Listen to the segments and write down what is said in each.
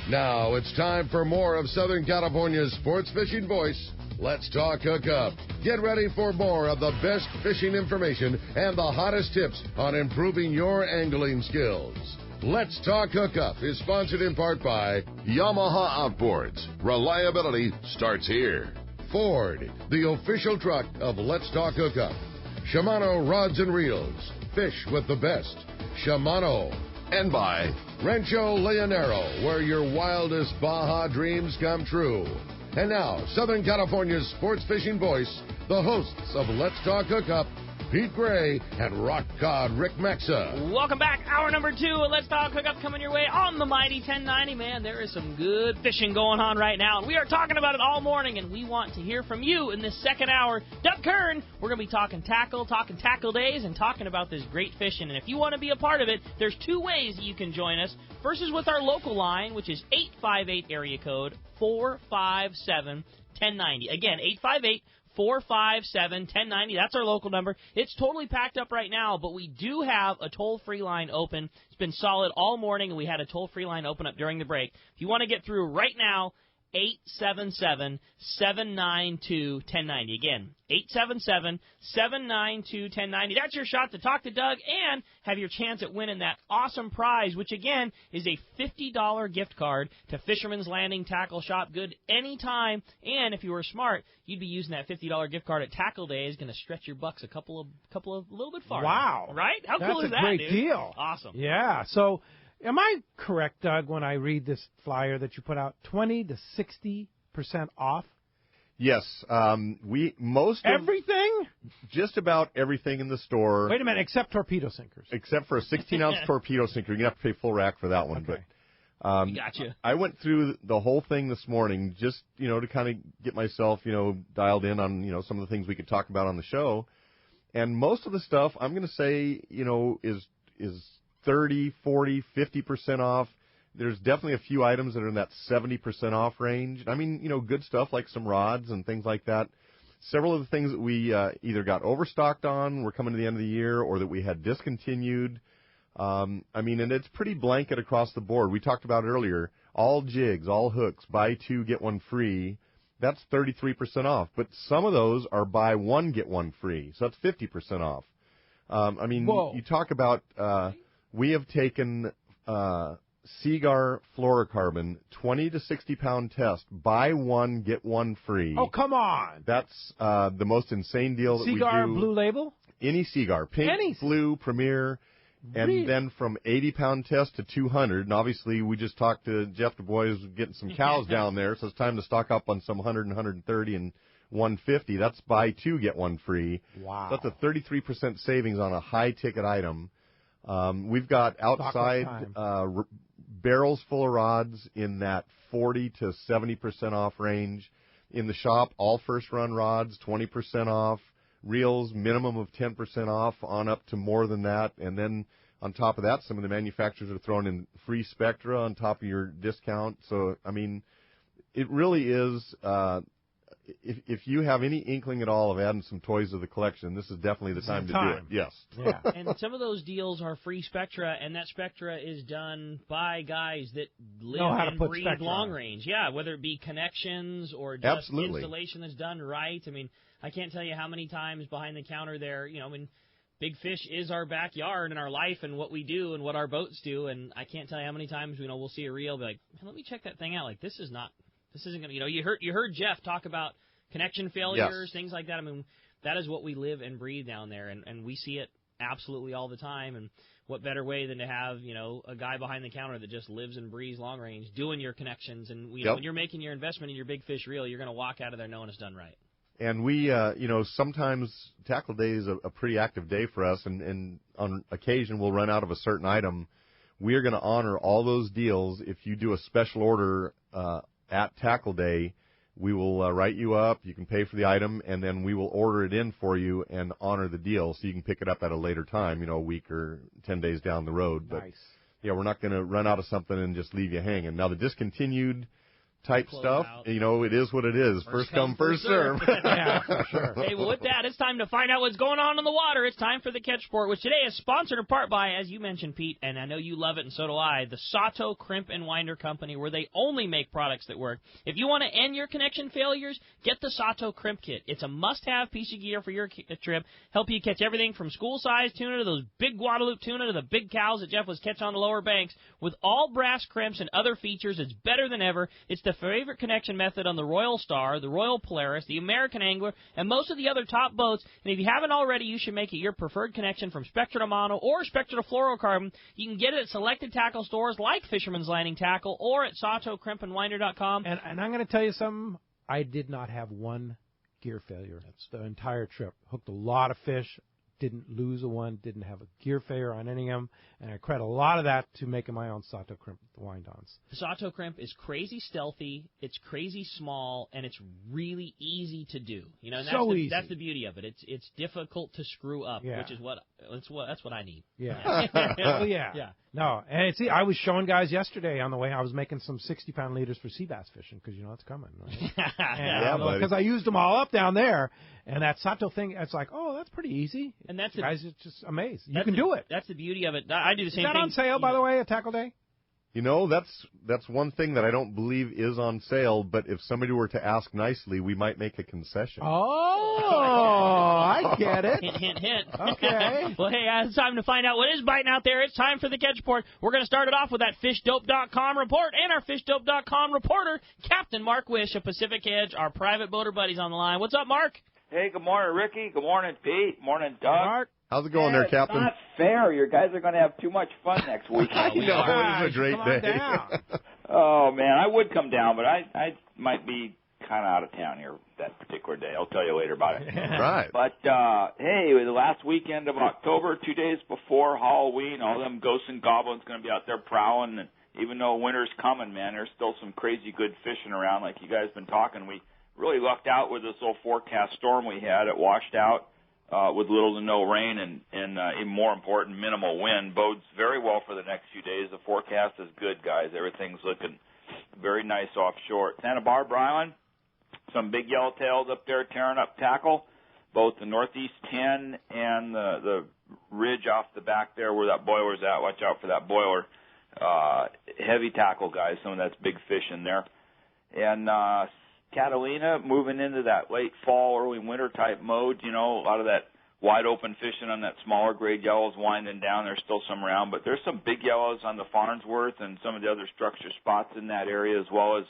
Now it's time for more of Southern California's sports fishing voice. Let's talk Hookup. Get ready for more of the best fishing information and the hottest tips on improving your angling skills. Let's Talk Hookup is sponsored in part by Yamaha Outboards. Reliability starts here. Ford, the official truck of Let's Talk Hookup. Shimano Rods and Reels. Fish with the best. Shimano. And by Rancho Leonero, where your wildest Baja dreams come true. And now, Southern California's sports fishing voice, the hosts of Let's Talk Hookup, Pete Gray and Rock Cod Rick Maxa. Welcome back. Hour number 2 of Let's Talk Hookup coming your way on the mighty 1090. Man, there is some good fishing going on right now, and we are talking about it all morning, and we want to hear from you in this second hour. Doug Kern, we're going to be talking tackle days, and talking about this great fishing. And if you want to be a part of it, there's 2 ways that you can join us. First is with our local line, which is 858 area code 457-1090. Again, 858-457-1090. That's our local number. It's totally packed up right now, but we do have a toll-free line open. It's been solid all morning, and we had a toll-free line open up during the break. If you want to get through right now, 877-792-1090. Again, 877-792-1090. That's your shot to talk to Doug and have your chance at winning that awesome prize, which, again, is a $50 gift card to Fisherman's Landing Tackle Shop. Good anytime. And if you were smart, you'd be using that $50 gift card at Tackle Day. Is going to stretch your bucks a couple of little bit farther. Wow. Right? How cool is that, That's a great dude? deal. Awesome. Yeah. So, am I correct, Doug, when I read this flyer that you put out, 20 to 60% off? Yes. Everything? Just about everything in the store. Wait a minute, except torpedo sinkers. Except for a 16-ounce torpedo sinker. You're going to have to pay full rack for that one. Okay. But Gotcha. I went through the whole thing this morning just, to kind of get myself, dialed in on, some of the things we could talk about on the show. And most of the stuff, I'm going to say, is 30, 40, 50% off. There's definitely a few items that are in that 70% off range. I mean, good stuff like some rods and things like that. Several of the things that we either got overstocked on, we're coming to the end of the year, or that we had discontinued. And it's pretty blanket across the board. We talked about it earlier. All jigs, all hooks, buy 2, get 1 free. That's 33% off. But some of those are buy 1, get 1 free. So that's 50% off. Whoa. You talk about... we have taken Seagar fluorocarbon 20 to 60 pound test. Buy 1, get 1 free. Oh, come on. That's the most insane deal that we do. Seagar Blue Label? Any Seagar. Pink, Blue, Premier. And Really? then from 80 pound test to 200. And obviously we just talked to Jeff Du Bois getting some cows down there. So it's time to stock up on some 100 and 130 and 150. That's buy 2, get 1 free. Wow. That's a 33% savings on a high ticket item. We've got outside barrels full of rods in that 40 to 70% off range. In the shop, all first run rods, 20% off. Reels, minimum of 10% off, on up to more than that. And then on top of that, some of the manufacturers are throwing in free Spectra on top of your discount. So, it really is... If you have any inkling at all of adding some toys to the collection, this is definitely the time to do it. Yes. Yeah. And some of those deals are free Spectra, and that Spectra is done by guys that live and breathe long range. Yeah, whether it be connections or just installation that's done right. I can't tell you how many times behind the counter there, big fish is our backyard and our life and what we do and what our boats do, and I can't tell you how many times, we'll see a reel, be like, let me check that thing out. Like, this isn't going to, you heard Jeff talk about connection failures, things like that. That is what we live and breathe down there, and we see it absolutely all the time. And what better way than to have, a guy behind the counter that just lives and breathes long range doing your connections. And when you're making your investment in your big fish reel, you're going to walk out of there knowing it's done right. And we, sometimes Tackle Day is a pretty active day for us, and on occasion we'll run out of a certain item. We are going to honor all those deals. If you do a special order at Tackle Day, we will write you up. You can pay for the item, and then we will order it in for you and honor the deal so you can pick it up at a later time, a week or 10 days down the road. But, nice. Yeah, we're not going to run out of something and just leave you hanging. Now, the discontinued type stuff, you know, it is what it is. First come, first serve. Yeah, for sure. Hey, well, with that, it's time to find out what's going on in the water. It's time for the Catch Report, which today is sponsored in part by, as you mentioned, Pete, and I know you love it and so do I, the Sato Crimp and Winder Company, where they only make products that work. If you want to end your connection failures, get the Sato Crimp Kit. It's a must-have piece of gear for your trip. Help you catch everything from school-sized tuna to those big Guadalupe tuna to the big cows that Jeff was catching on the lower banks. With all brass crimps and other features, it's better than ever. It's the favorite connection method on the Royal Star, the Royal Polaris, the American Angler, and most of the other top boats. And if you haven't already, you should make it your preferred connection from Spectra to Mono or Spectra to Fluorocarbon. You can get it at selected tackle stores like Fisherman's Landing Tackle or at SatoCrimpandWinder.com. And I'm going to tell you something. I did not have one gear failure. That's the entire trip. Hooked a lot of fish. Didn't lose a one, didn't have a gear failure on any of them, and I credit a lot of that to making my own Sato Crimp wind-ons. The Sato Crimp is crazy stealthy, it's crazy small, and it's really easy to do. You know, and easy. That's the beauty of it. It's difficult to screw up, which is that's what I need. Yeah. Oh, yeah. Yeah. No, and see, I was showing guys yesterday on the way. I was making some 60-pound leaders for sea bass fishing because, you know, it's coming. Right? Because I used them all up down there, and that Sato thing, it's like, oh, that's pretty easy. And that's guys are just amazed. You can do it. That's the beauty of it. I do the same thing. Is that on sale, by the way, at Tackle Day? You know, that's one thing that I don't believe is on sale, but if somebody were to ask nicely, we might make a concession. Oh, I get it. Hint, hint, hint. Okay. Well, hey, it's time to find out what is biting out there. It's time for the Catch Report. We're going to start it off with that FishDope.com report, and our FishDope.com reporter, Captain Mark Wish of Pacific Edge, our private boater buddies on the line. What's up, Mark? Hey, good morning, Ricky. Good morning, Pete. Morning, Doug. Mark. How's it going there, Captain? It's not fair. You guys are going to have too much fun next week. I know. It's a great day. Oh, man, I would come down, but I might be kind of out of town here that particular day. I'll tell you later about it. Right. But, hey, the last weekend of October, 2 days before Halloween, all them ghosts and goblins going to be out there prowling. And even though winter's coming, man, there's still some crazy good fishing around like you guys been talking. We really lucked out with this little forecast storm we had. It washed out with little to no rain and even more important, minimal wind. Bodes very well for the next few days. The forecast is good, guys. Everything's looking very nice offshore. Santa Barbara Island, some big yellowtails up there tearing up tackle, both the Northeast 10 and the ridge off the back there where that boiler's at. Watch out for that boiler. Heavy tackle, guys. Some of that's big fish in there. And Catalina moving into that late fall, early winter type mode. You know, a lot of that wide open fishing on that smaller grade yellows winding down. There's still some around, but there's some big yellows on the Farnsworth and some of the other structure spots in that area, as well as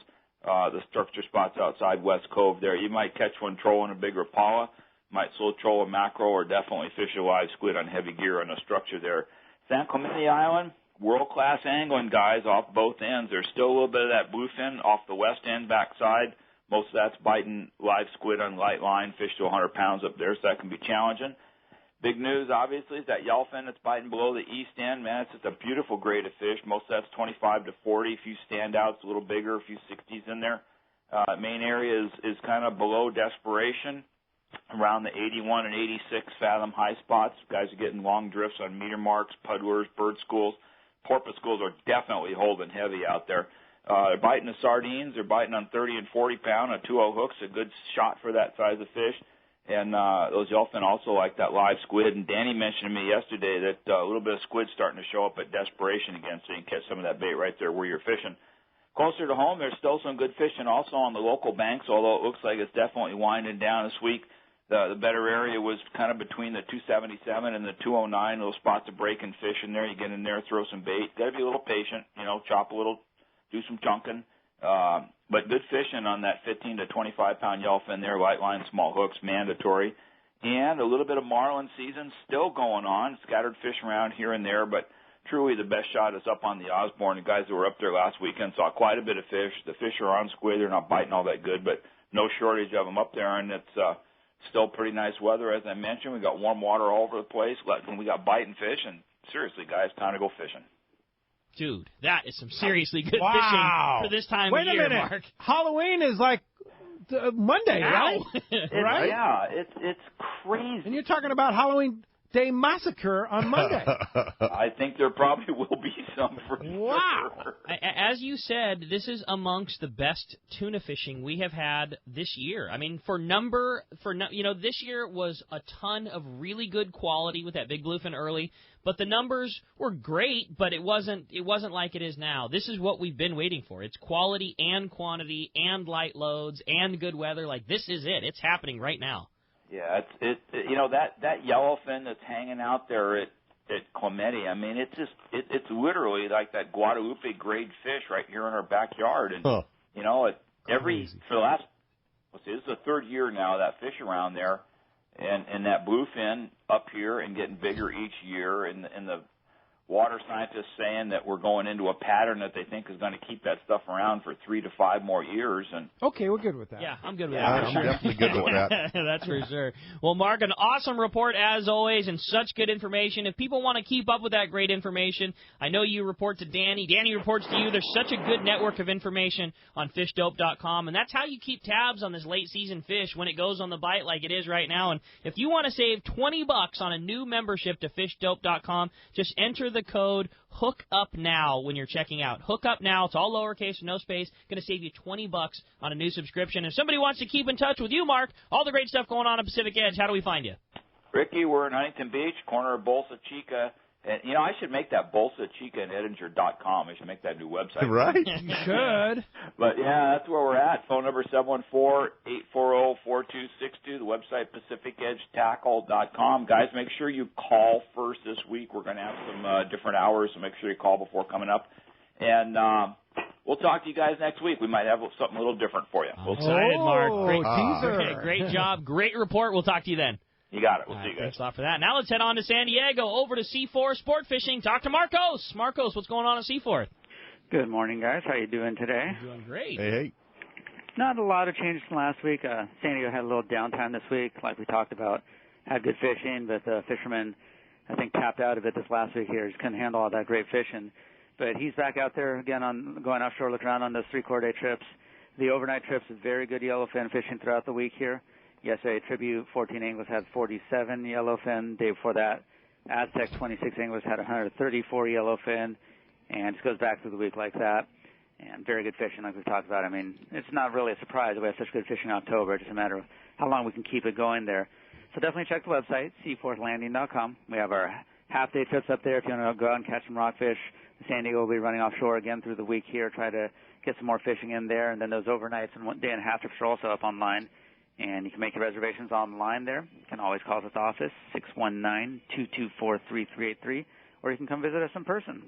the structure spots outside West Cove there. You might catch one trolling a big Rapala, might slow troll a mackerel, or definitely fish a live squid on heavy gear on a structure there. San Clemente Island, world-class angling, guys, off both ends. There's still a little bit of that bluefin off the west end backside. Most of that's biting live squid on light line, fish to 100 pounds up there, so that can be challenging. Big news, obviously, is that yellowfin that's biting below the east end. Man, it's just a beautiful grade of fish. Most of that's 25 to 40. A few standouts, a little bigger, a few 60s in there. Main area is kind of below desperation, around the 81 and 86 fathom high spots. Guys are getting long drifts on meter marks, puddlers, bird schools. Porpoise schools are definitely holding heavy out there. They're biting the sardines. They're biting on 30 and 40 pound. A 2-0 hook's a good shot for that size of fish. And those yellowfin also like that live squid. And Danny mentioned to me yesterday that a little bit of squid starting to show up at desperation again, so you can catch some of that bait right there where you're fishing. Closer to home, there's still some good fishing also on the local banks, although it looks like it's definitely winding down this week. The better area was kind of between the 277 and the 209. Little spots of breaking fish in there. You get in there, throw some bait. Got to be a little patient, you know, chop a little, do some chunking. But good fishing on that 15 to 25 pound yellowfin there, light line, small hooks, mandatory. And a little bit of marlin season still going on. Scattered fish around here and there, but truly the best shot is up on the Osborne. The guys that were up there last weekend saw quite a bit of fish. The fish are on squid. They're not biting all that good, but no shortage of them up there, and it's still pretty nice weather, as I mentioned. We got warm water all over the place. We got biting fish, and seriously, guys, time to go fishing. Dude, that is some seriously good fishing for this time of year, Mark. Halloween is like Monday, right? Right? Yeah, it's crazy. And you're talking about Halloween Day massacre on Monday. I think there probably will be some for Wow. As you said, this is amongst the best tuna fishing we have had this year. I mean, this year was a ton of really good quality with that big bluefin early, but the numbers were great, but it wasn't like it is now. This is what we've been waiting for. It's quality and quantity and light loads and good weather. Like, this is it. It's happening right now. Yeah, that yellowfin that's hanging out there at Clemente. I mean, it's literally like that Guadalupe grade fish right here in our backyard, and for the last, this is the third year now that fish around there, and that bluefin up here and getting bigger each year, and the water scientists saying that we're going into a pattern that they think is going to keep that stuff around for 3 to 5 more years. And okay, we're good with that. Yeah, I'm good with that. I'm definitely good with that. That's for sure. Well, Mark, an awesome report as always, and such good information. If people want to keep up with that great information, I know you report to Danny. Danny reports to you. There's such a good network of information on fishdope.com, and that's how you keep tabs on this late season fish when it goes on the bite like it is right now. And if you want to save $20 on a new membership to fishdope.com, just enter the code Hookup Now when you're checking out. Hookup Now. It's all lowercase, no space. Going to save you $20 on a new subscription. If somebody wants to keep in touch with you, Mark, all the great stuff going on at Pacific Edge, how do we find you? Ricky, we're in Huntington Beach, corner of Bolsa Chica. And, I should make that Bolsa Chica and Edinger.com. I should make that new website. Right? You should. But, yeah, that's where we're at. Phone number 714-840-4262. The website, PacificEdgeTackle.com. Guys, make sure you call first this week. We're going to have some different hours, so make sure you call before coming up. And we'll talk to you guys next week. We might have something a little different for you. We'll excited, Mark. Great teaser. Great job. Great report. We'll talk to you then. You got it. We'll see you guys. Thanks a lot for that. Now let's head on to San Diego, over to Seaforth Sport Fishing. Talk to Marcos. Marcos, what's going on at Seaforth? Good morning, guys. How you doing today? I'm doing great. Hey. Not a lot of changes from last week. San Diego had a little downtime this week, like we talked about. Had good fishing, but the fishermen, I think, tapped out of it this last week here. Just couldn't handle all that great fishing. But he's back out there again on going offshore, looking around on those 3-4-day trips. The overnight trips is very good yellowfin fishing throughout the week here. Yesterday, Tribute 14 anglers had 47 yellowfin. Day before that, Aztec 26 anglers had 134 yellowfin. And it just goes back through the week like that. And very good fishing, like we've talked about. I mean, it's not really a surprise that we have such good fishing in October. It's just a matter of how long we can keep it going there. So definitely check the website, seaforthlanding.com. We have our half-day trips up there if you want to go out and catch some rockfish. San Diego will be running offshore again through the week here, try to get some more fishing in there. And then those overnights and 1 day and a half trips are also up online. And you can make your reservations online there. You can always call us office, 619-224-3383, or you can come visit us in person.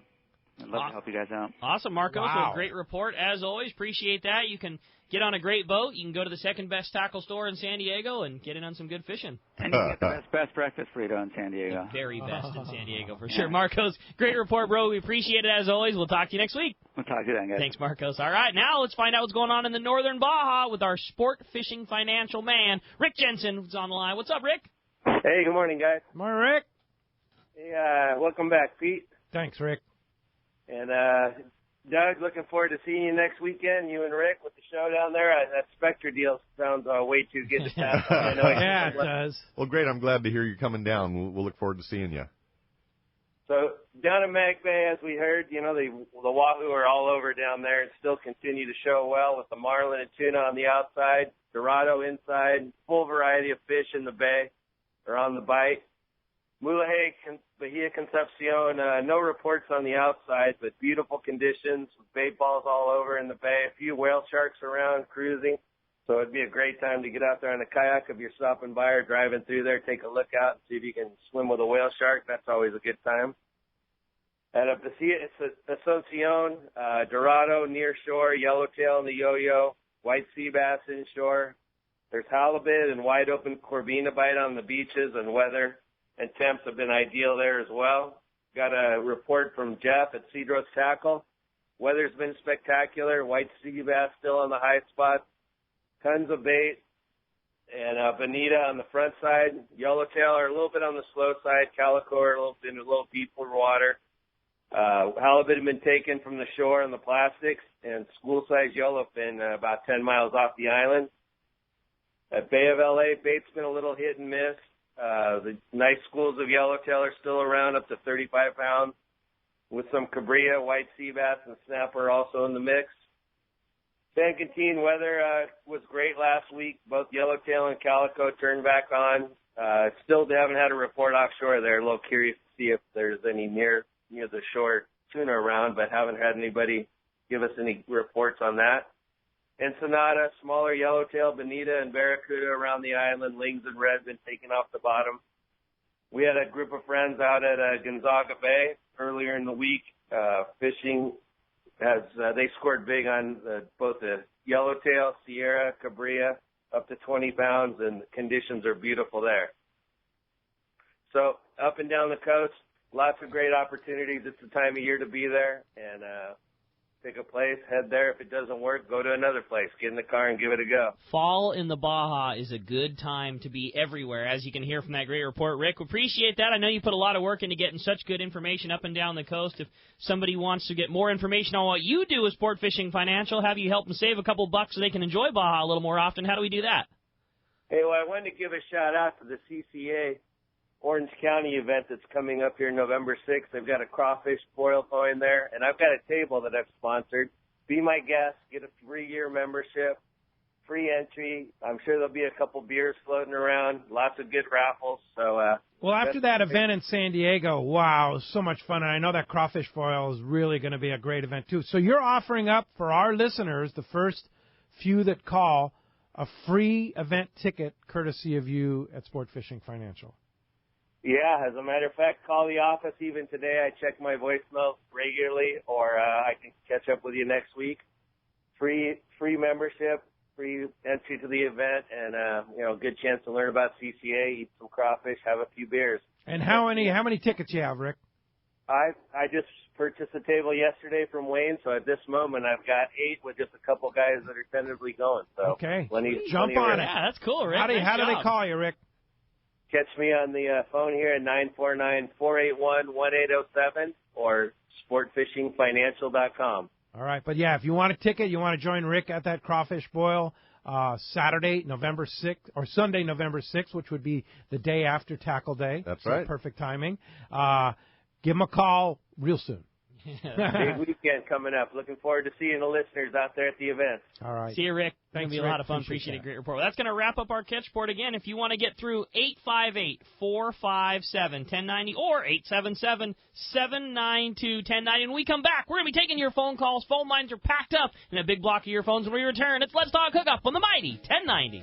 I'd love to help you guys out. Awesome, Marcos. Wow. Great report, as always. Appreciate that. You can get on a great boat. You can go to the second best tackle store in San Diego and get in on some good fishing. And you can get the best breakfast burrito in San Diego. The very best in San Diego, for sure. Marcos, great report, bro. We appreciate it, as always. We'll talk to you next week. We'll talk to you then, guys. Thanks, Marcos. All right, now let's find out what's going on in the northern Baja with our sport fishing financial man, Rick Jensen, who's on the line. What's up, Rick? Hey, good morning, guys. Morning, Rick. Hey, welcome back, Pete. Thanks, Rick. And Doug, looking forward to seeing you next weekend, you and Rick, with the show down there. That Spectre deal sounds way too good to pass. Yeah, it does. Well, great. I'm glad to hear you're coming down. We'll look forward to seeing you. So down in Mag Bay, as we heard, the wahoo are all over down there and still continue to show well with the marlin and tuna on the outside, dorado inside, full variety of fish in the bay or on the bite. Mulahay, Bahia Concepcion, no reports on the outside, but beautiful conditions with bait balls all over in the bay, a few whale sharks around cruising. So it'd be a great time to get out there on a kayak if you're stopping by or driving through there, take a look out and see if you can swim with a whale shark. That's always a good time. At Bahia Asuncion, dorado near shore, yellowtail in the yo-yo, white sea bass inshore. There's halibut and wide open corvina bite on the beaches, and weather and temps have been ideal there as well. Got a report from Jeff at Cedros Tackle. Weather's been spectacular. White sea bass still on the high spot. Tons of bait. And bonita on the front side. Yellowtail are a little bit on the slow side. Calico are a little deeper water. Halibut have been taken from the shore on the plastics. And school-sized yellowfin about 10 miles off the island. At Bay of LA, bait's been a little hit and miss. The nice schools of yellowtail are still around, up to 35 pounds, with some cabria, white sea bass, and snapper also in the mix. San Quintin weather was great last week. Both yellowtail and calico turned back on. Still, they haven't had a report offshore. They're a little curious to see if there's any near the shore tuna around, but haven't had anybody give us any reports on that. Ensenada, smaller yellowtail, bonita, and barracuda around the island. Lings and red been taken off the bottom. We had a group of friends out at Gonzaga Bay earlier in the week fishing. They scored big on both the yellowtail, Sierra, cabria, up to 20 pounds, and conditions are beautiful there. So up and down the coast, lots of great opportunities. It's the time of year to be there, and pick a place, head there. If it doesn't work, go to another place. Get in the car and give it a go. Fall in the Baja is a good time to be everywhere, as you can hear from that great report. Rick, appreciate that. I know you put a lot of work into getting such good information up and down the coast. If somebody wants to get more information on what you do with Sport Fishing Financial, have you help them save a couple bucks so they can enjoy Baja a little more often, how do we do that? Hey, well, I wanted to give a shout-out to the CCA Orange County event that's coming up here November 6th. They've got a crawfish boil going there, and I've got a table that I've sponsored. Be my guest, get a 3-year membership, free entry. I'm sure there'll be a couple beers floating around, lots of good raffles. So, well, after that event in San Diego, wow, it was so much fun, and I know that crawfish boil is really going to be a great event, too. So you're offering up for our listeners, the first few that call, a free event ticket courtesy of you at Sport Fishing Financial. Yeah, as a matter of fact, call the office even today. I check my voicemail regularly, or I can catch up with you next week. Free membership, free entry to the event, and good chance to learn about CCA, eat some crawfish, have a few beers. And how many tickets you have, Rick? I just purchased a table yesterday from Wayne, so at this moment I've got 8 with just a couple guys that are tentatively going. So okay, jump on it. Yeah, that's cool, Rick. How do they call you, Rick? Catch me on the phone here at 949-481-1807 or sportfishingfinancial.com. All right, but yeah, if you want a ticket, you want to join Rick at that crawfish boil Saturday, November 6th, or Sunday, November 6th, which would be the day after Tackle Day. That's right. Perfect timing. Give him a call real soon. Big weekend coming up. Looking forward to seeing the listeners out there at the event. All right. See you, Rick. Thanks, It's going to be a lot of fun. Appreciate it. Great report. Well, that's going to wrap up our catch board again. If you want to get through 858-457-1090 or 877-792-1090. When we come back, we're going to be taking your phone calls. Phone lines are packed up in a big block of your phones when we return. It's Let's Talk Hookup on the mighty 1090.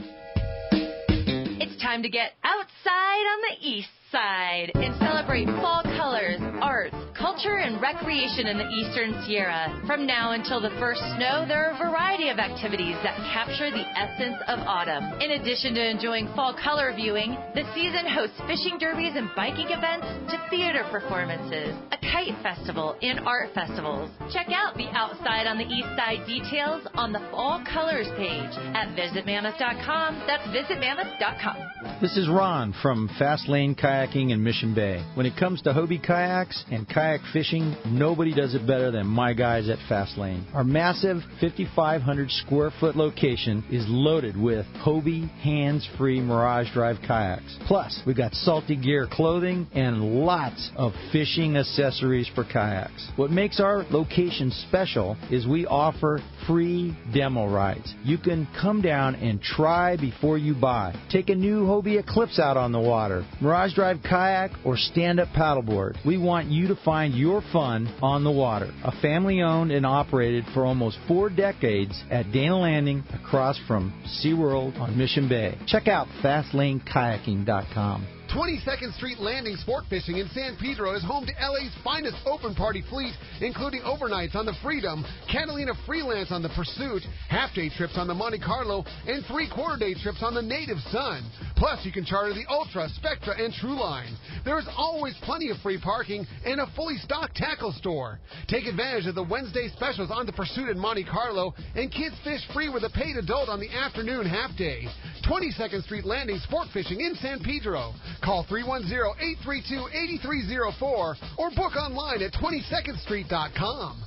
It's time to get outside on the east side and celebrate fall colors, arts, culture, and recreation in the Eastern Sierra. From now until the first snow, there are a variety of activities that capture the essence of autumn. In addition to enjoying fall color viewing, the season hosts fishing derbies and biking events to theater performances, a kite festival, and art festivals. Check out the Outside on the East Side details on the Fall Colors page at visitmammoth.com. That's visitmammoth.com. This is Ron from Fast Lane Kayaking in Mission Bay. When it comes to Hobie kayaks and kayak fishing, nobody does it better than my guys at Fast Lane. Our massive 5,500 square foot location is loaded with Hobie hands-free Mirage Drive kayaks. Plus, we've got Salty Gear clothing and lots of fishing accessories for kayaks. What makes our location special is we offer free demo rides. You can come down and try before you buy. Take a new Hobie Eclipse out on the water, Mirage Drive kayak, or stand-up paddleboard. We want you to find your fun on the water. A family-owned and operated for almost 4 decades at Dana Landing across from SeaWorld on Mission Bay. Check out FastLaneKayaking.com. 22nd Street Landing Sport Fishing in San Pedro is home to LA's finest open party fleet, including overnights on the Freedom, Catalina Freelance on the Pursuit, half-day trips on the Monte Carlo, and 3/4-day trips on the Native Sun. Plus, you can charter the Ultra, Spectra, and True Line. There is always plenty of free parking and a fully stocked tackle store. Take advantage of the Wednesday specials on the Pursuit and Monte Carlo, and kids fish free with a paid adult on the afternoon half-day. 22nd Street Landing Sport Fishing in San Pedro. Call 310-832-8304 or book online at 22ndstreet.com.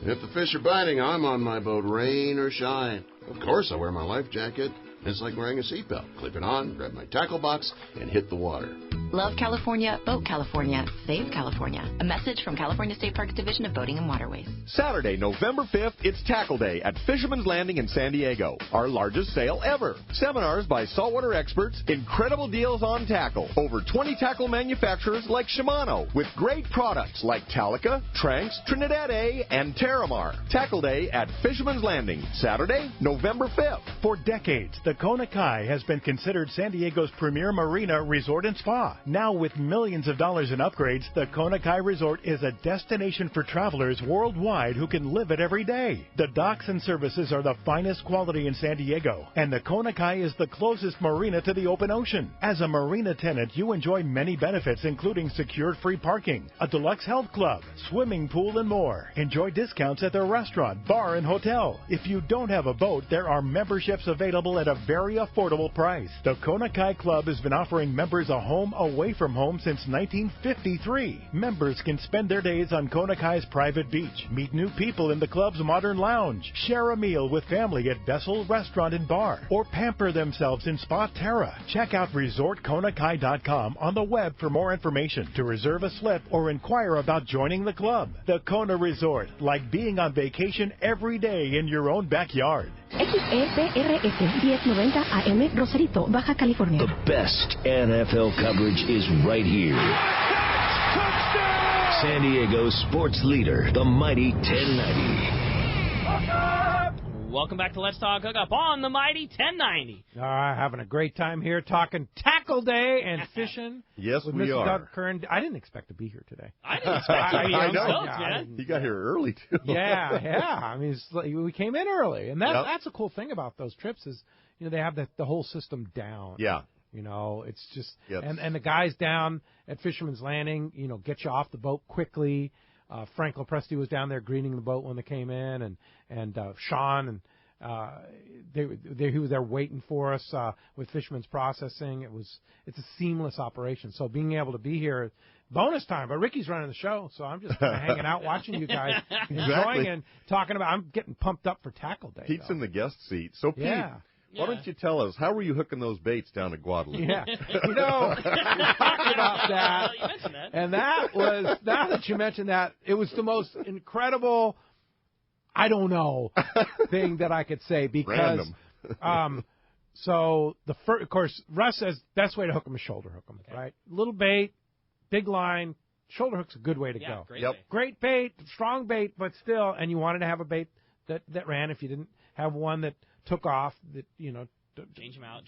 If the fish are biting, I'm on my boat, rain or shine. Of course I wear my life jacket. It's like wearing a seatbelt. Clip it on, grab my tackle box, and hit the water. Love California, Boat California, Save California. A message from California State Parks Division of Boating and Waterways. Saturday, November 5th, it's Tackle Day at Fisherman's Landing in San Diego. Our largest sale ever. Seminars by saltwater experts, incredible deals on tackle. Over 20 tackle manufacturers like Shimano, with great products like Talica, Tranx, Trinidad A, and Terramar. Tackle Day at Fisherman's Landing, Saturday, November 5th. For decades, the Kona Kai has been considered San Diego's premier marina, resort, and spa. Now, with millions of dollars in upgrades, the Kona Kai Resort is a destination for travelers worldwide who can live it every day. The docks and services are the finest quality in San Diego, and the Kona Kai is the closest marina to the open ocean. As a marina tenant, you enjoy many benefits, including secured free parking, a deluxe health club, swimming pool, and more. Enjoy discounts at their restaurant, bar, and hotel. If you don't have a boat, there are memberships available at a very affordable price. The Kona Kai Club has been offering members a home away from home since 1953. Members can spend their days on Kona Kai's private beach, meet new people in the club's modern lounge, share a meal with family at Vessel Restaurant and Bar, or pamper themselves in Spa Terra. Check out ResortKonakai.com on the web for more information, to reserve a slip, or inquire about joining the club. The Kona Resort, like being on vacation every day in your own backyard. XEPRS 1090 AM, Rosarito, Baja California. The best NFL coverage is right here. San Diego's sports leader, the mighty 1090. Welcome back to Let's Talk Hookup on the mighty 1090. All right, having a great time here talking Tackle Day and fishing. Yes, with we Mr. are. Doug Kern. I didn't expect to be here today. I didn't expect to be here. I'm stoked, man. He got here early, too. Yeah. I mean, we came in early. And that's a cool thing about those trips is, they have the whole system down. Yeah. It's just, and the guys down at Fisherman's Landing, get you off the boat quickly. Frank Lopresti was down there greeting the boat when they came in, and Sean, and he was there waiting for us with Fisherman's Processing. It's a seamless operation. So being able to be here, bonus time. But Ricky's running the show, so I'm just kind of hanging out, watching you guys, enjoying and talking about. I'm getting pumped up for Tackle Day. Pete's in the guest seat. So Pete. Yeah. Why don't you tell us, how were you hooking those baits down at Guadalupe? Yeah, we talked about that. Well, you mentioned that. And that was, now that you mentioned that, it was the most incredible, I don't know, thing that I could say because, so of course, Russ says best way to hook them is shoulder hook them, right? Little bait, big line, shoulder hook's a good way to go. Great bait, strong bait, but still, and you wanted to have a bait that ran. If you didn't have one that took off, that change them out.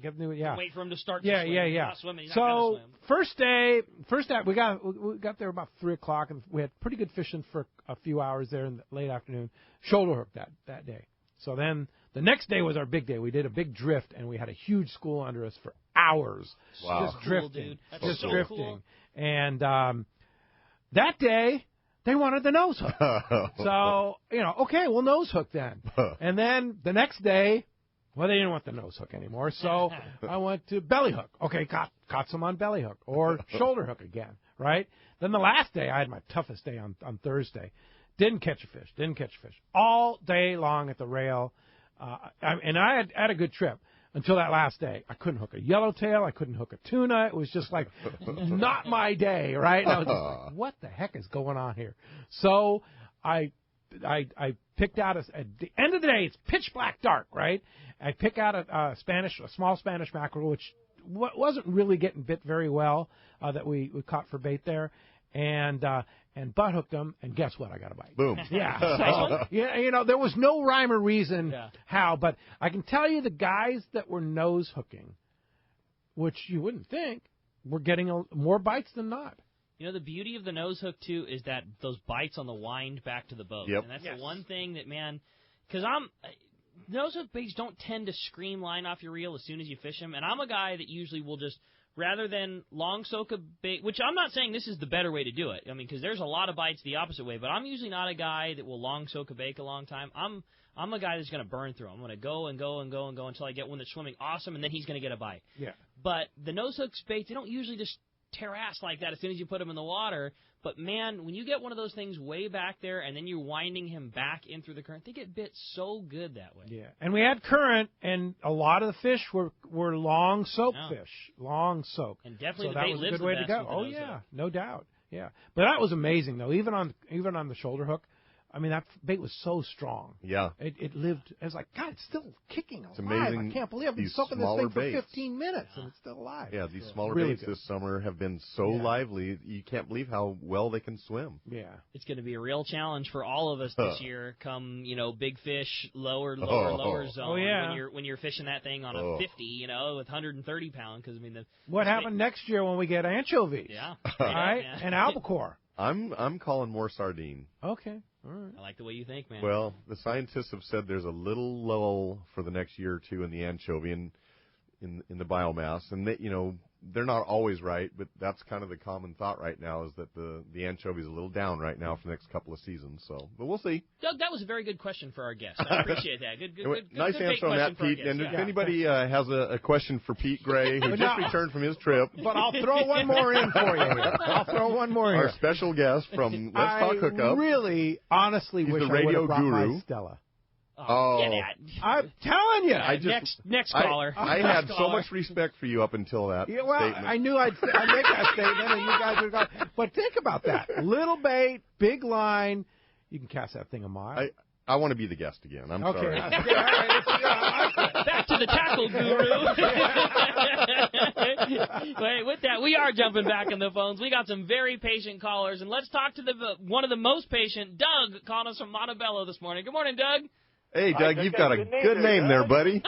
Give new, wait for them to start. Yeah. Not swimming, so first day, we got there about 3:00, and we had pretty good fishing for a few hours there in the late afternoon. Shoulder hook that day. So then the next day was our big day. We did a big drift, and we had a huge school under us for hours. Wow. Just drifting, dude. That's so drifting, cool. and that day. They wanted the nose hook. So, okay, we'll nose hook then. And then the next day, they didn't want the nose hook anymore. So I went to belly hook. Okay, caught some on belly hook or shoulder hook again, right? Then the last day, I had my toughest day on Thursday. Didn't catch a fish. All day long at the rail. And I had a good trip. Until that last day, I couldn't hook a yellowtail. I couldn't hook a tuna. It was just like not my day, right? And I was just like, what the heck is going on here? So I picked out at the end of the day, it's pitch black dark, right? I pick out a small Spanish mackerel, which wasn't really getting bit very well, that we caught for bait there, and butt hooked them, and guess what? I got a bite. Boom. Yeah. So, there was no rhyme or reason how, but I can tell you the guys that were nose hooking, which you wouldn't think, were getting more bites than not. The beauty of the nose hook, too, is that those bites on the wind back to the boat. Yep. And that's the one thing that, man, because nose hook baits don't tend to scream line off your reel as soon as you fish them, and I'm a guy that usually will just, rather than long soak a bait, which I'm not saying this is the better way to do it. I mean, because there's a lot of bites the opposite way, but I'm usually not a guy that will long soak a bait a long time. I'm a guy that's going to burn through. I'm going to go and go and go and go until I get one that's swimming awesome, and then he's going to get a bite. Yeah. But the nose hook baits, they don't usually just tear ass like that as soon as you put them in the water. But, man, when you get one of those things way back there and then you're winding him back in through the current, they get bit so good that way. Yeah, and we had current, and a lot of the fish were long soak fish, long soak. And definitely so that was a good way to go. Oh, yeah, no doubt. Yeah, but that was amazing, though. Even on the shoulder hook, I mean, that bait was so strong. Yeah. It lived. I was like, God, it's still kicking alive. It's amazing. I can't believe I've been soaking this thing for 15 minutes, and it's still alive. Yeah, these smaller really baits good. this summer have been so lively, you can't believe how well they can swim. Yeah. It's going to be a real challenge for all of us this year come, big fish, lower zone. Oh, yeah. When you're fishing that thing on a 50, with 130 pound. Because, what happened next year when we get anchovies? Yeah. All right, and albacore. I'm calling more sardine. Okay. All right. I like the way you think, man. Well, the scientists have said there's a little lull for the next year or two in the anchovy and in the biomass, and they, they're not always right, but that's kind of the common thought right now is that the anchovy is a little down right now for the next couple of seasons. So, but we'll see. Doug, that was a very good question for our guest. I appreciate that. Good nice good answer on that, Pete. And if anybody has a question for Pete Gray, who just returned from his trip, but I'll throw one more in for you. I'll throw one more in. Our special guest from Let's Talk Hookup. I really, honestly wish the I radio would have brought guru. my Stella. Oh, I'm telling you. Next caller. I had so much respect for you up until that well, statement. I knew I'd make that statement, and you guys would go. But think about that: little bait, big line. You can cast that thing a mile. I want to be the guest again. I'm sorry. Back to the tackle guru. Wait, with that, we are jumping back in the phones. We got some very patient callers, and let's talk to one of the most patient, Doug, calling us from Montebello this morning. Good morning, Doug. Hey, Doug, you've got a good name there, buddy.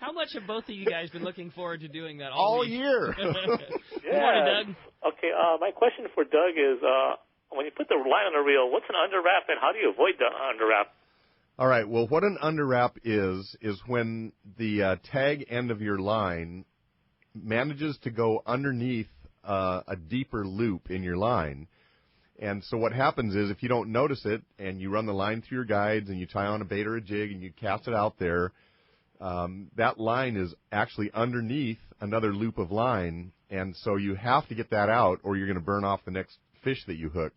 How much have both of you guys been looking forward to doing that all week? year? Good morning, Doug. Okay, my question for Doug is, when you put the line on the reel, what's an underwrap, and how do you avoid the underwrap? All right, well, what an underwrap is when the tag end of your line manages to go underneath a deeper loop in your line. And so what happens is if you don't notice it and you run the line through your guides and you tie on a bait or a jig and you cast it out there, that line is actually underneath another loop of line, and so you have to get that out or you're going to burn off the next fish that you hook.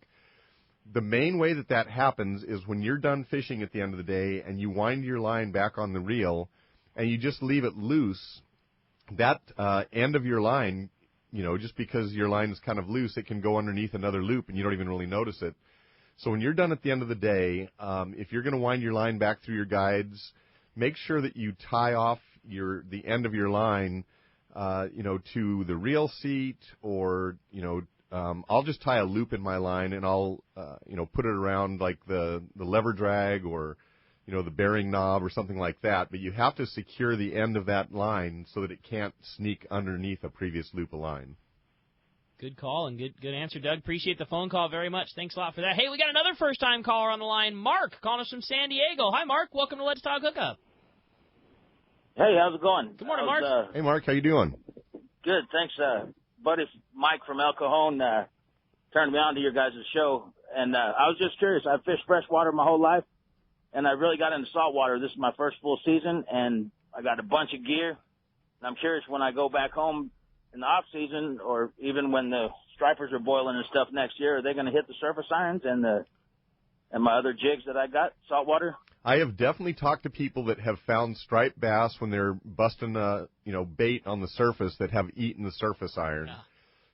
The main way that happens is when you're done fishing at the end of the day and you wind your line back on the reel and you just leave it loose, that end of your line, just because your line is kind of loose, it can go underneath another loop and you don't even really notice it. So when you're done at the end of the day, if you're going to wind your line back through your guides, make sure that you tie off the end of your line, to the reel seat or, I'll just tie a loop in my line and I'll, put it around like the lever drag or, the bearing knob or something like that. But you have to secure the end of that line so that it can't sneak underneath a previous loop of line. Good call and good answer, Doug. Appreciate the phone call very much. Thanks a lot for that. Hey, we got another first-time caller on the line, Mark, calling us from San Diego. Hi, Mark. Welcome to Let's Talk Hookup. Hey, how's it going? Good morning, Mark. Hey, Mark. How you doing? Good, thanks. Buddy Mike from El Cajon turned me on to your guys' show, and I was just curious. I've fished freshwater my whole life, and I really got into saltwater. This is my first full season, and I got a bunch of gear. And I'm curious when I go back home in the off season, or even when the stripers are boiling and stuff next year, are they going to hit the surface irons and my other jigs that I got saltwater? I have definitely talked to people that have found striped bass when they're busting bait on the surface that have eaten the surface iron. Yeah.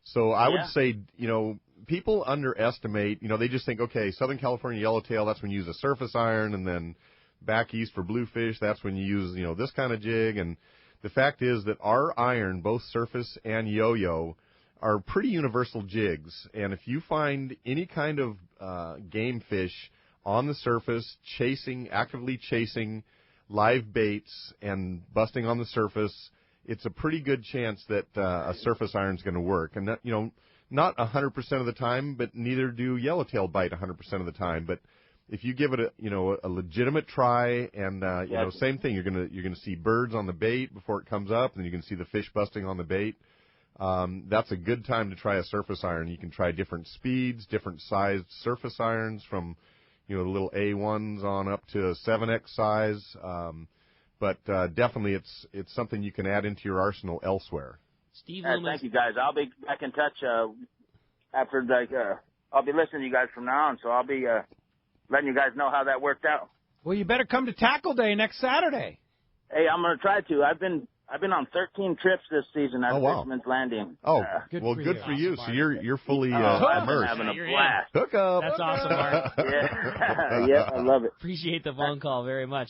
So I would say, people underestimate, they just think, okay, Southern California yellowtail, that's when you use a surface iron, and then back east for bluefish, that's when you use, this kind of jig. And the fact is that our iron, both surface and yo-yo, are pretty universal jigs. And if you find any kind of game fish on the surface, actively chasing live baits and busting on the surface, it's a pretty good chance that a surface iron is going to work. And that, not 100% of the time, but neither do yellowtail bite 100% of the time. But if you give it a legitimate try, and same thing, you're gonna see birds on the bait before it comes up, and you can see the fish busting on the bait. That's a good time to try a surface iron. You can try different speeds, different sized surface irons from the little A1s on up to 7X size. But definitely it's something you can add into your arsenal elsewhere. Steve thank you, guys. I'll be back in touch after I'll be listening to you guys from now on, so I'll be letting you guys know how that worked out. Well, you better come to Tackle Day next Saturday. Hey, I'm going to try to. I've been on 13 trips this season at Fisherman's Landing. Oh, good for you. So you're fully immersed. I've been having a blast. Hookup. That's awesome, Mark. Yeah, I love it. Appreciate the phone call very much.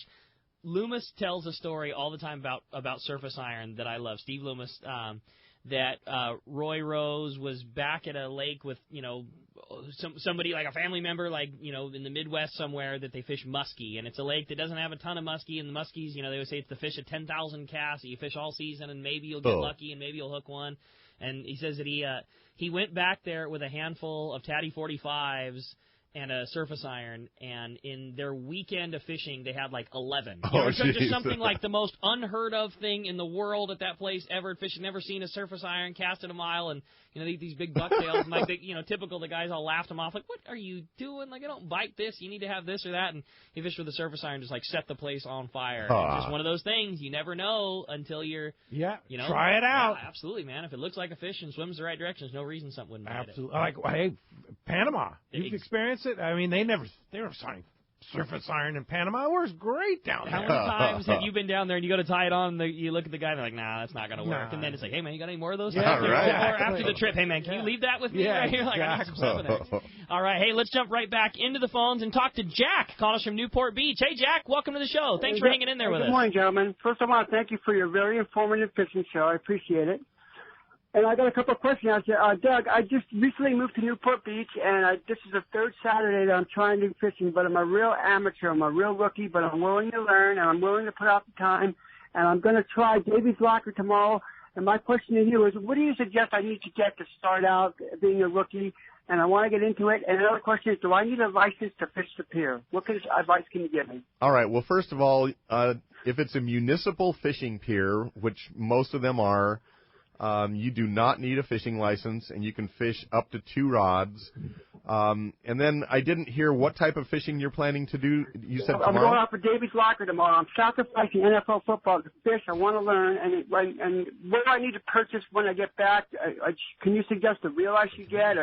Loomis tells a story all the time about surface iron that I love. Steve Loomis, that Roy Rose was back at a lake with, somebody like a family member, in the Midwest somewhere, that they fish muskie, and it's a lake that doesn't have a ton of muskie, and the muskies, they always say it's the fish of 10,000 casts that you fish all season, and maybe you'll get lucky, and maybe you'll hook one. And he says that he went back there with a handful of Tatty 45s and a surface iron, and in their weekend of fishing, they had 11. Just something like the most unheard of thing in the world at that place ever. Fish had never seen a surface iron cast at a mile, and these big bucktails, and typical, the guys all laughed him off, what are you doing? I don't bite this. You need to have this or that. And he fished with the surface iron, just set the place on fire. It's just one of those things you never know until you're, try it out. Yeah, absolutely, man. If it looks like a fish and swims the right direction, there's no reason something wouldn't bite it. Absolutely. Hey, Panama. You've experienced it? I mean, they were signing surface iron in Panama. It works great down there. How many times have you been down there and you go to tie it on, and you look at the guy and they're like, nah, that's not going to work. And then it's like, hey, man, you got any more of those? Yeah, after the trip, hey, man, can you leave that with me right here? I got some stuff in there. All right, hey, let's jump right back into the phones and talk to Jack. Call us from Newport Beach. Hey, Jack, welcome to the show. Thanks for hanging in there with us. Good morning, gentlemen. First, I want to thank you for your very informative fishing show. I appreciate it. And I got a couple of questions out here. Doug, I just recently moved to Newport Beach, and this is the third Saturday that I'm trying to do fishing, but I'm a real amateur. I'm a real rookie, but I'm willing to learn, and I'm willing to put out the time, and I'm going to try Davy's Locker tomorrow. And my question to you is, what do you suggest I need to get to start out being a rookie? And I want to get into it. And another question is, do I need a license to fish the pier? What kind of advice can you give me? All right. Well, first of all, if it's a municipal fishing pier, which most of them are, you do not need a fishing license, and you can fish up to 2 rods. And then I didn't hear what type of fishing you're planning to do. You said tomorrow? I'm going out for Davy's Locker tomorrow. I'm sacrificing NFL football to fish. I want to learn. And what do I need to purchase when I get back? Can you suggest the reel I should get?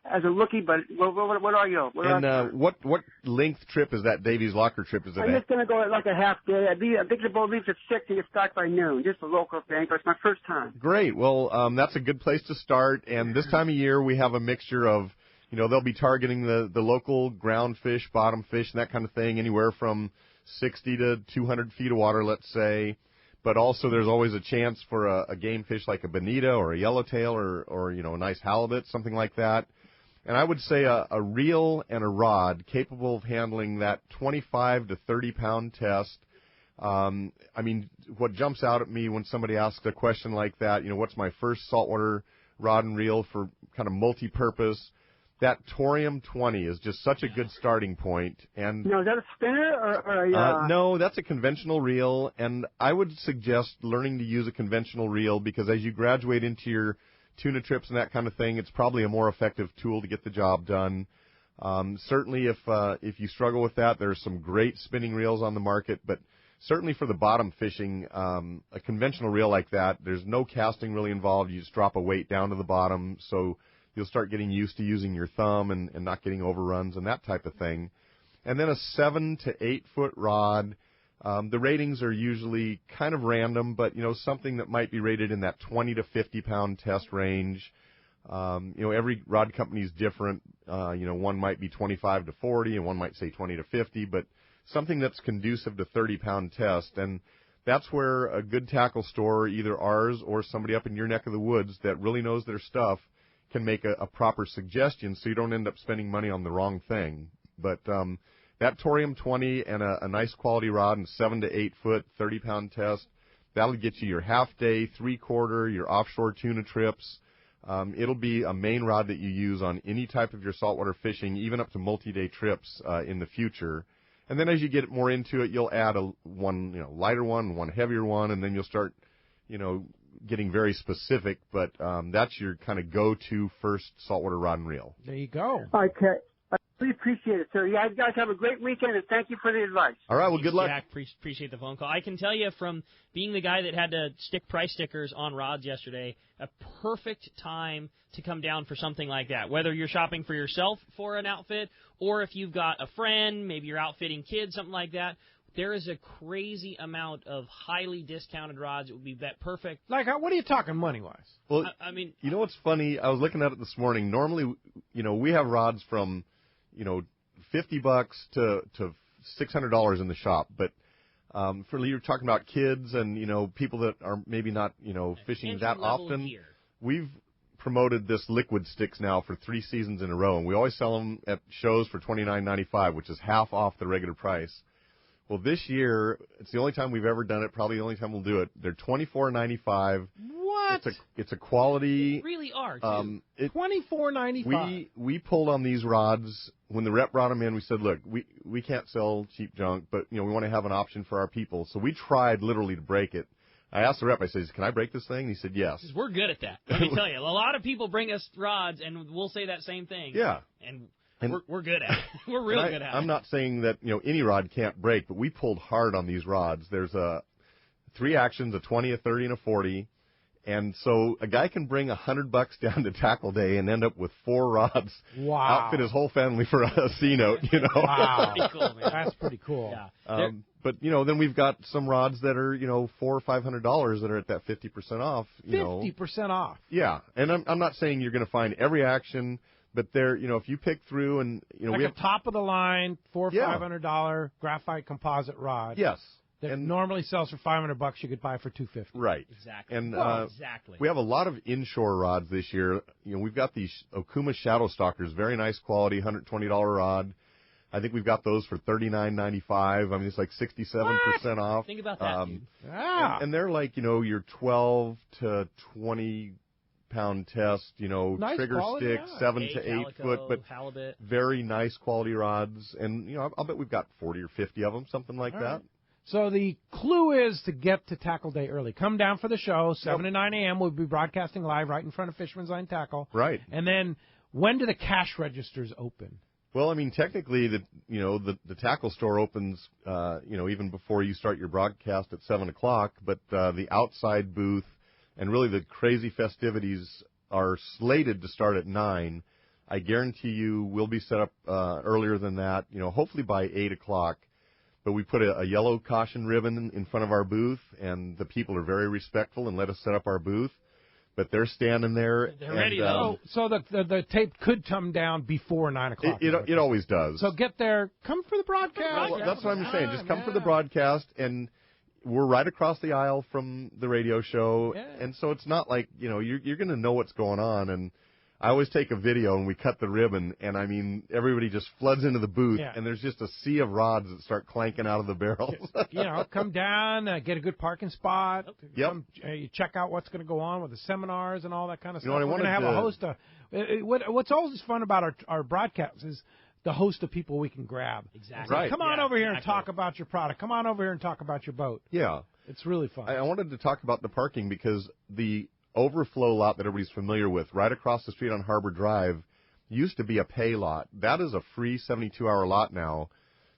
As a rookie, but what are you? What length trip is that Davy's Locker trip? Is it? I'm just going to go at a half day. I think the boat leaves at 6 and gets back by noon. Just a local thing, but it's my first time. Great. Well, that's a good place to start. And this time of year, we have a mixture of, they'll be targeting the local ground fish, bottom fish, and that kind of thing, anywhere from 60 to 200 feet of water, let's say. But also there's always a chance for a game fish like a bonita or a yellowtail or a nice halibut, something like that. And I would say a reel and a rod capable of handling that 25 to 30-pound test. What jumps out at me when somebody asks a question like that, what's my first saltwater rod and reel for kind of multi-purpose? That Torium 20 is just such a good starting point. And no, is that a spinner or a... No, that's a conventional reel, and I would suggest learning to use a conventional reel because as you graduate into your tuna trips and that kind of thing, it's probably a more effective tool to get the job done. Certainly if you struggle with that, there's some great spinning reels on the market, but certainly for the bottom fishing, a conventional reel like that, there's no casting really involved. You just drop a weight down to the bottom, so you'll start getting used to using your thumb and not getting overruns and that type of thing. And then a 7 to 8 foot rod. The ratings are usually kind of random, but, something that might be rated in that 20 to 50-pound test range. Every rod company is different. One might be 25 to 40, and one might say 20 to 50, but something that's conducive to 30-pound test. And that's where a good tackle store, either ours or somebody up in your neck of the woods that really knows their stuff, can make a proper suggestion so you don't end up spending money on the wrong thing. But that Torium 20 and a nice quality rod and 7 to 8 foot, 30-pound test, that'll get you your half-day, three-quarter, your offshore tuna trips. It'll be a main rod that you use on any type of your saltwater fishing, even up to multi-day trips in the future. And then as you get more into it, you'll add one lighter one, one heavier one, and then you'll start, getting very specific. But that's your kind of go-to first saltwater rod and reel. There you go. Okay. We appreciate it, sir. You guys have a great weekend, and thank you for the advice. All right, well, good luck. Jack, appreciate the phone call. I can tell you from being the guy that had to stick price stickers on rods yesterday, a perfect time to come down for something like that, whether you're shopping for yourself for an outfit or if you've got a friend, maybe you're outfitting kids, something like that. There is a crazy amount of highly discounted rods. It would be that perfect. Like, what are you talking money-wise? Well, I mean, you know what's funny? I was looking at it this morning. Normally, we have rods from, $50 to $600 in the shop. But for you're talking about kids and, people that are maybe not, fishing that often, we've promoted this liquid sticks now for 3 seasons in a row. And we always sell them at shows for $29.95, which is half off the regular price. Well, this year, it's the only time we've ever done it, probably the only time we'll do it. They're $24.95. What? It's a quality. They really are, too. $24.95. We pulled on these rods. When the rep brought them in, we said, look, we can't sell cheap junk, but, we want to have an option for our people. So we tried literally to break it. I asked the rep, I said, can I break this thing? And he said, yes. We're good at that. Let me tell you, a lot of people bring us rods, and we'll say that same thing. Yeah. And we're good at it. We're real good at it. I'm not saying that any rod can't break, but we pulled hard on these rods. There's 3 actions, a 20, a 30, and a 40, and so a guy can bring $100 down to tackle day and end up with 4 rods. Wow! Outfit his whole family for a C note. Wow! That's pretty cool, man. That's pretty cool. Yeah. But then we've got some rods that are $400 or $500 that are at that 50% off. 50% off. Yeah, and I'm not saying you're going to find every action. But there, if you pick through and, like we have a top of the line, $400 or $500 graphite composite rod. Yes. That normally sells for $500, you could buy for $250. Right. Exactly. And exactly. We have a lot of inshore rods this year. We've got these Okuma Shadow Stalkers, very nice quality, $120 rod. I think we've got those for $39.95. I mean, it's like 67% off. Think about that, dude. And they're like, your 12 to 20 pound test, nice trigger quality, sticks, 7 to 8 calico, foot, but halibut. Very nice quality rods. And, I'll bet we've got 40 or 50 of them, something like that. Right. So the clue is to get to Tackle Day early. Come down for the show, 7 to 9 a.m. We'll be broadcasting live right in front of Fisherman's Line Tackle. Right. And then when do the cash registers open? Well, I mean, technically, the tackle store opens, even before you start your broadcast at 7 o'clock, but the outside booth and really the crazy festivities are slated to start at 9. I guarantee you we'll be set up earlier than that, hopefully by 8 o'clock. But we put a yellow caution ribbon in front of our booth, and the people are very respectful and let us set up our booth. But they're standing there. They're ready, though. So the tape could come down before 9 o'clock. It always does. So get there. Come for the broadcast. Well, that's what I'm saying. Just come for the broadcast, and we're right across the aisle from the radio show. Yeah. And so it's not like, you're going to know what's going on. And I always take a video, and we cut the ribbon, and, I mean, everybody just floods into the booth, and there's just a sea of rods that start clanking out of the barrels. Come down, get a good parking spot. Yep. Come, you check out what's going to go on with the seminars and all that kind of stuff. We're going to have a host of what's always fun about our broadcasts is the host of people we can grab. Exactly. Right. Come on over here and talk about your product. Come on over here and talk about your boat. Yeah. It's really fun. I wanted to talk about the parking because the overflow lot that everybody's familiar with right across the street on Harbor Drive used to be a pay lot. That is a free 72-hour lot now.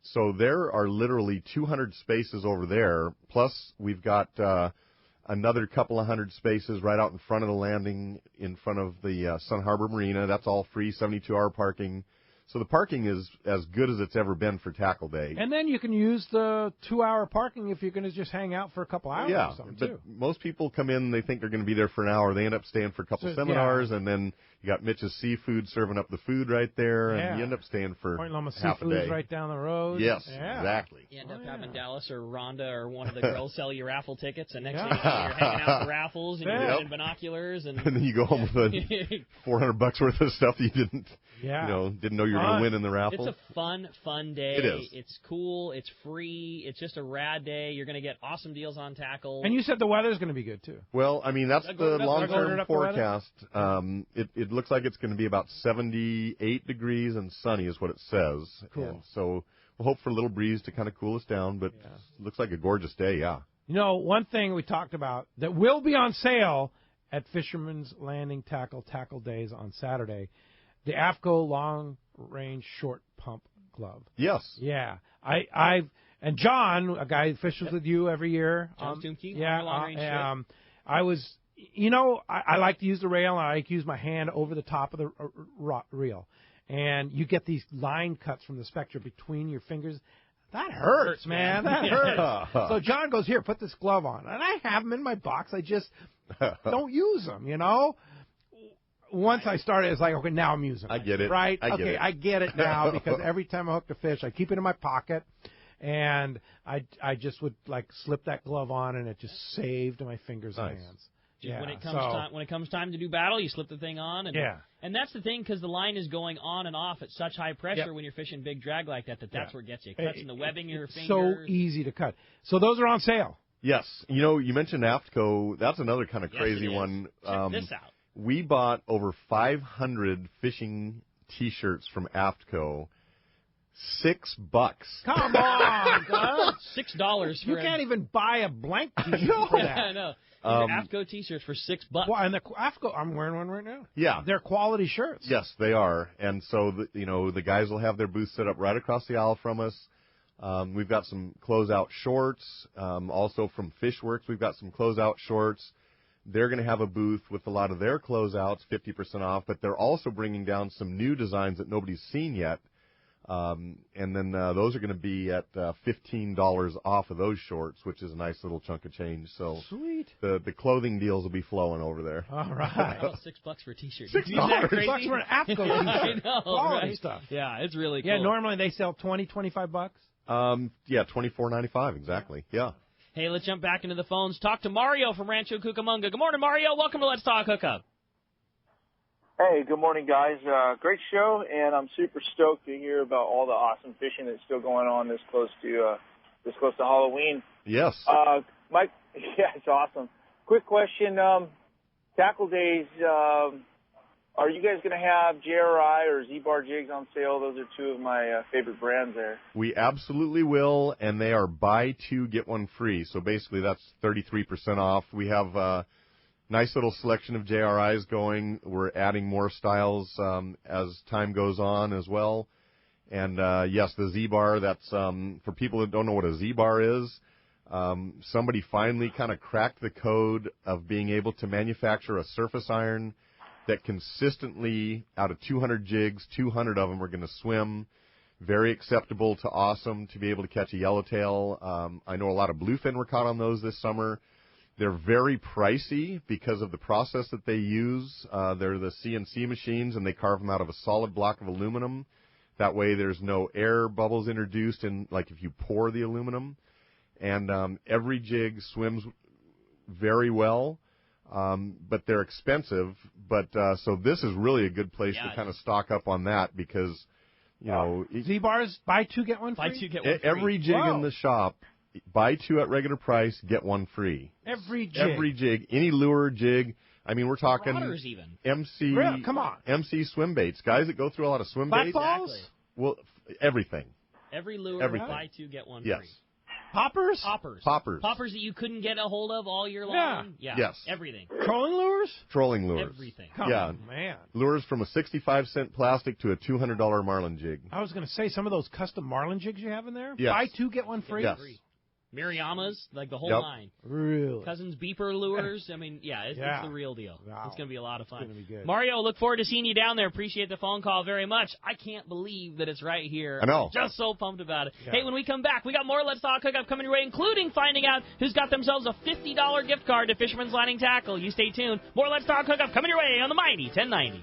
So there are literally 200 spaces over there. Plus, we've got another couple of hundred spaces right out in front of the landing in front of the Sun Harbor Marina. That's all free 72-hour parking. So the parking is as good as it's ever been for Tackle Day. And then you can use the 2-hour parking if you're going to just hang out for a couple hours or something, but too. Most people come in, they think they're going to be there for an hour. They end up staying for a couple seminars, and then you got Mitch's Seafood serving up the food right there, and you end up staying for Point Loma half a day. right down the road. Yes, exactly. You end up having Dallas or Rhonda or one of the girls sell you raffle tickets, and next thing you know, you're hanging out at the raffles, and you're getting binoculars. And then you go home with $400 worth of stuff that you didn't know you were going to win in the raffle. It's a fun day. It is. It's cool. It's free. It's just a rad day. You're going to get awesome deals on tackle. And you said the weather's going to be good, too. Well, I mean, that's the long-term forecast. It looks like it's going to be about 78 degrees and sunny is what it says. Cool. And so we'll hope for a little breeze to kind of cool us down, but it looks like a gorgeous day, one thing we talked about that will be on sale at Fisherman's Landing Tackle Days on Saturday, the AFCO range short pump glove. Yes. Yeah. And John, a guy who fishes with you every year. John Stumke, yeah. I was, I like to use the rail, and I like to use my hand over the top of the reel. And you get these line cuts from the Spectra between your fingers. That hurts, man. That hurts. So John goes, here, put this glove on. And I have them in my box. I just don't use them, Once I started, it's like, okay, now I'm using them. I get it. Right? I get it now because every time I hook the fish, I keep it in my pocket. And I just would, slip that glove on, and it just saved my fingers and hands. Yeah, when it comes time to do battle, you slip the thing on. And that's the thing, because the line is going on and off at such high pressure when you're fishing big drag like that, that's where it gets you. It cuts in the webbing of your fingers. So easy to cut. So those are on sale. Yes. You mentioned AFTCO. That's another kind of crazy one. Check this out. We bought over 500 fishing T-shirts from AFTCO. $6. Come on, Doug. $6 for You can't even buy a blank T-shirt for that. I know. AFTCO T-shirts for $6. Well, and the AFTCO, I'm wearing one right now. Yeah, they're quality shirts. Yes, they are. And so the guys will have their booth set up right across the aisle from us. We've got some closeout shorts. Also from Fishworks, we've got some closeout shorts. They're going to have a booth with a lot of their closeouts, 50% off. But they're also bringing down some new designs that nobody's seen yet. And then those are going to be at $15 off of those shorts, which is a nice little chunk of change. So sweet. The clothing deals will be flowing over there. All right. $6 for a T-shirt. $6 for an AFTCO T-shirt. I know, quality right? stuff. Yeah, it's really cool. Yeah, normally they sell $25. Yeah, $24.95 exactly. Yeah. Hey, let's jump back into the phones. Talk to Mario from Rancho Cucamonga. Good morning, Mario. Welcome to Let's Talk Hookup. Hey, good morning, guys. Great show, and I'm super stoked to hear about all the awesome fishing that's still going on this close to Halloween. Yes. Mike, yeah, it's awesome. Quick question: tackle days. Are you guys going to have JRI or Z-Bar jigs on sale? Those are two of my favorite brands there. We absolutely will, and they are buy two get one free. So basically, that's 33% off. We have nice little selection of JRIs going. We're adding more styles as time goes on as well. And, yes, the Z-Bar, that's for people that don't know what a Z-Bar is, somebody finally kind of cracked the code of being able to manufacture a surface iron that consistently, out of 200 jigs, 200 of them are going to swim. Very acceptable to awesome to be able to catch a yellowtail. I know a lot of bluefin were caught on those this summer. They're very pricey because of the process that they use. They're the CNC machines, and they carve them out of a solid block of aluminum. That way there's no air bubbles introduced in, like if you pour the aluminum. And every jig swims very well, but they're expensive. But so this is really a good place to kind of stock up on that because, Z-Bars, buy two, get one free? Buy two, get one free. Every jig in the shop, buy two at regular price, get one free. Every jig. Every jig. Any lure jig. I mean, we're talking even. MC. Really? Come on. MC swim baits. Guys that go through a lot of swim baits. Blackballs? Exactly. Well, everything. Every lure, buy two, get one yes. free. Poppers? Poppers that you couldn't get a hold of all year long? Yeah. Yes. Everything. Trolling lures? Trolling lures. Everything. Come on, man. Lures from a 65-cent plastic to a $200 marlin jig. I was going to say, some of those custom marlin jigs you have in there? Yes. Buy two, get one free? Yes. Miriamas, like the whole line. Really? Cousins Beeper lures. I mean, it's the real deal. Wow. It's going to be a lot of fun. It's going to be good. Mario, look forward to seeing you down there. Appreciate the phone call very much. I can't believe that it's right here. I know. I'm just so pumped about it. Yeah. Hey, when we come back, we got more Let's Talk Hookup coming your way, including finding out who's got themselves a $50 gift card to Fisherman's Lining Tackle. You stay tuned. More Let's Talk Hookup coming your way on the Mighty 1090.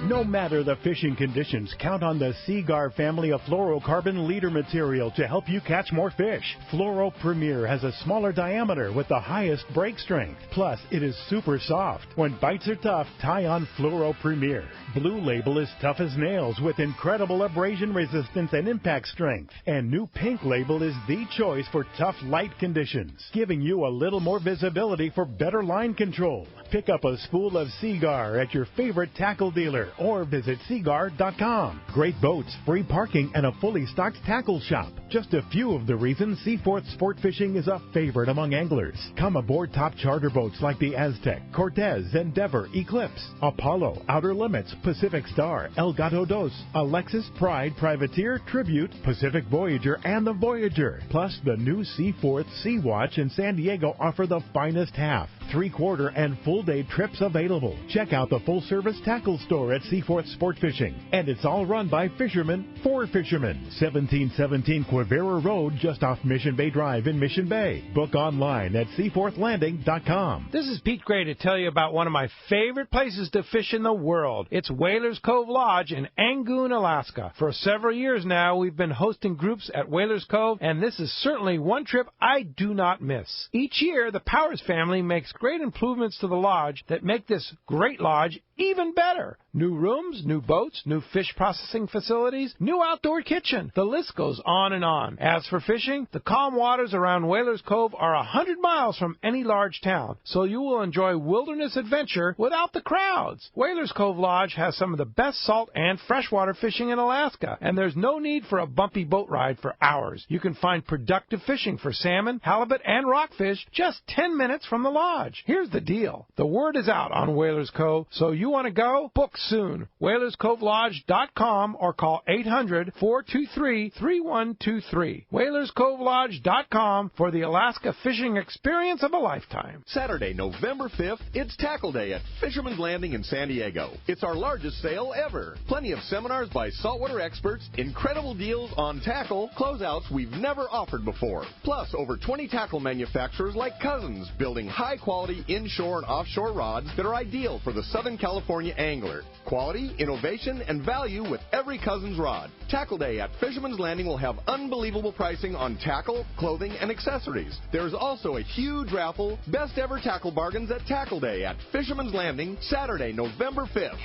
No matter the fishing conditions, count on the Seaguar family of fluorocarbon leader material to help you catch more fish. Fluoro Premier has a smaller diameter with the highest break strength. Plus, it is super soft. When bites are tough, tie on Fluoro Premier. Blue Label is tough as nails with incredible abrasion resistance and impact strength. And new Pink Label is the choice for tough light conditions, giving you a little more visibility for better line control. Pick up a spool of Seaguar at your favorite tackle dealer or visit seaguard.com. Great boats, free parking, and a fully stocked tackle shop. Just a few of the reasons Seaforth Sport Fishing is a favorite among anglers. Come aboard top charter boats like the Aztec, Cortez, Endeavor, Eclipse, Apollo, Outer Limits, Pacific Star, El Gato Dos, Alexis, Pride, Privateer, Tribute, Pacific Voyager, and the Voyager. Plus, the new Seaforth Sea Watch in San Diego offer the finest half, 3/4, and full-day trips available. Check out the full-service tackle store at Seaforth Sport Fishing. And it's all run by fishermen for fishermen. 1717 Quivira Road, just off Mission Bay Drive in Mission Bay. Book online at seaforthlanding.com. This is Pete Gray to tell you about one of my favorite places to fish in the world. It's Whalers Cove Lodge in Angoon, Alaska. For several years now, we've been hosting groups at Whalers Cove, and this is certainly one trip I do not miss. Each year, the Powers family makes great improvements to the lodge that make this great lodge even better. New rooms, new boats, new fish processing facilities, new outdoor kitchen. The list goes on and on. As for fishing, the calm waters around Whalers Cove are 100 miles from any large town, so you will enjoy wilderness adventure without the crowds. Whalers Cove Lodge has some of the best salt and freshwater fishing in Alaska, and there's no need for a bumpy boat ride for hours. You can find productive fishing for salmon, halibut, and rockfish just 10 minutes from the lodge. Here's the deal. The word is out on Whalers Cove, so you want to go? Book soon. WhalersCoveLodge.com or call 800-423-3123. WhalersCoveLodge.com for the Alaska fishing experience of a lifetime. Saturday, November 5th, it's Tackle Day at Fisherman's Landing in San Diego. It's our largest sale ever. Plenty of seminars by saltwater experts, incredible deals on tackle, closeouts we've never offered before. Plus, over 20 tackle manufacturers like Cousins, building high-quality inshore and offshore rods that are ideal for the Southern California angler. Quality, innovation, and value with every Cousins rod. Tackle Day at Fisherman's Landing will have unbelievable pricing on tackle, clothing, and accessories. There's also a huge raffle, best ever tackle bargains at Tackle Day at Fisherman's Landing, Saturday, November 5th.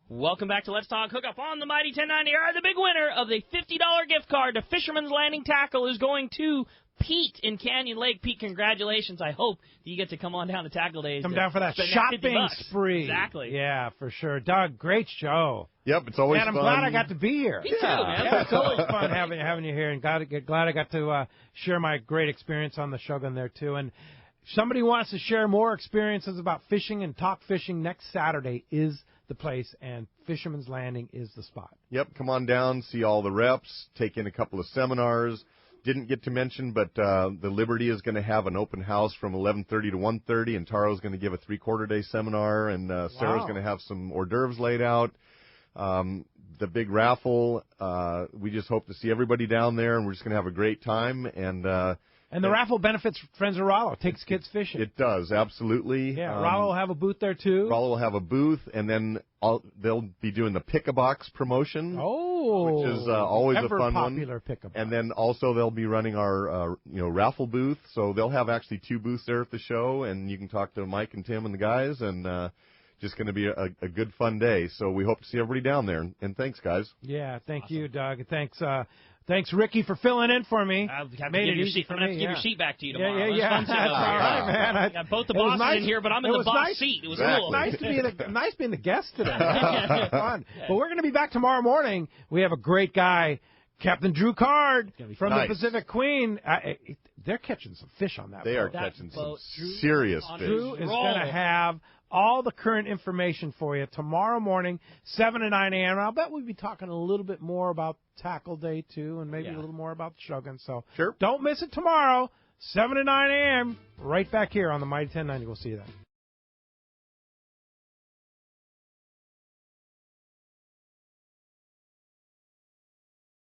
Welcome back to Let's Talk Hookup on the Mighty 1090. The big winner of the $50 gift card to Fisherman's Landing Tackle is going to Pete in Canyon Lake. Pete, congratulations. I hope that you get to come on down to Tackle Days. Come down for that shopping spree. Exactly. Yeah, for sure. Doug, great show. Yep, it's always fun. And I'm glad I got to be here. Me too, man. Yeah, it's always fun having you here. And glad I got to share my great experience on the Shogun there, too. And if somebody wants to share more experiences about fishing and talk fishing, next Saturday is the place, and Fisherman's Landing is the spot. Yep, come on down, see all the reps, take in a couple of seminars. Didn't get to mention, but the Liberty is going to have an open house from 11:30 to 1:30, and Taro's going to give a 3/4 day seminar, and Sarah's going to have some hors d'oeuvres laid out. The big raffle, we just hope to see everybody down there, and we're just going to have a great time. And the raffle benefits Friends of Rollo, takes kids fishing. It does, absolutely. Yeah, Rollo will have a booth there, too. Rollo will have a booth, and then they'll be doing the Pick-a-Box promotion. Which is always a fun popular Pick-a-Box. And then also they'll be running our raffle booth, so they'll have actually 2 booths there at the show, and you can talk to Mike and Tim and the guys, and just going to be a good fun day. So we hope to see everybody down there, and thanks, guys. Yeah, thank you, Doug. Thanks, Ricky, for filling in for me. I'll have to give your seat. I'm going to have to give your seat back to you tomorrow. Yeah. That's all right, man. I got both the bosses in here, but I'm in the boss seat. It was cool. Nice being the guest today. Fun. But we're going to be back tomorrow morning. We have a great guy, Captain Drew Card from the Pacific Queen. They're catching some fish on that boat. They are catching some serious fish. Drew is going to have all the current information for you tomorrow morning, 7 to 9 a.m. I'll bet we'll be talking a little bit more about Tackle Day, too, and maybe a little more about the Shogun. So don't miss it tomorrow, 7 to 9 a.m., right back here on the Mighty 1090. We'll see you then.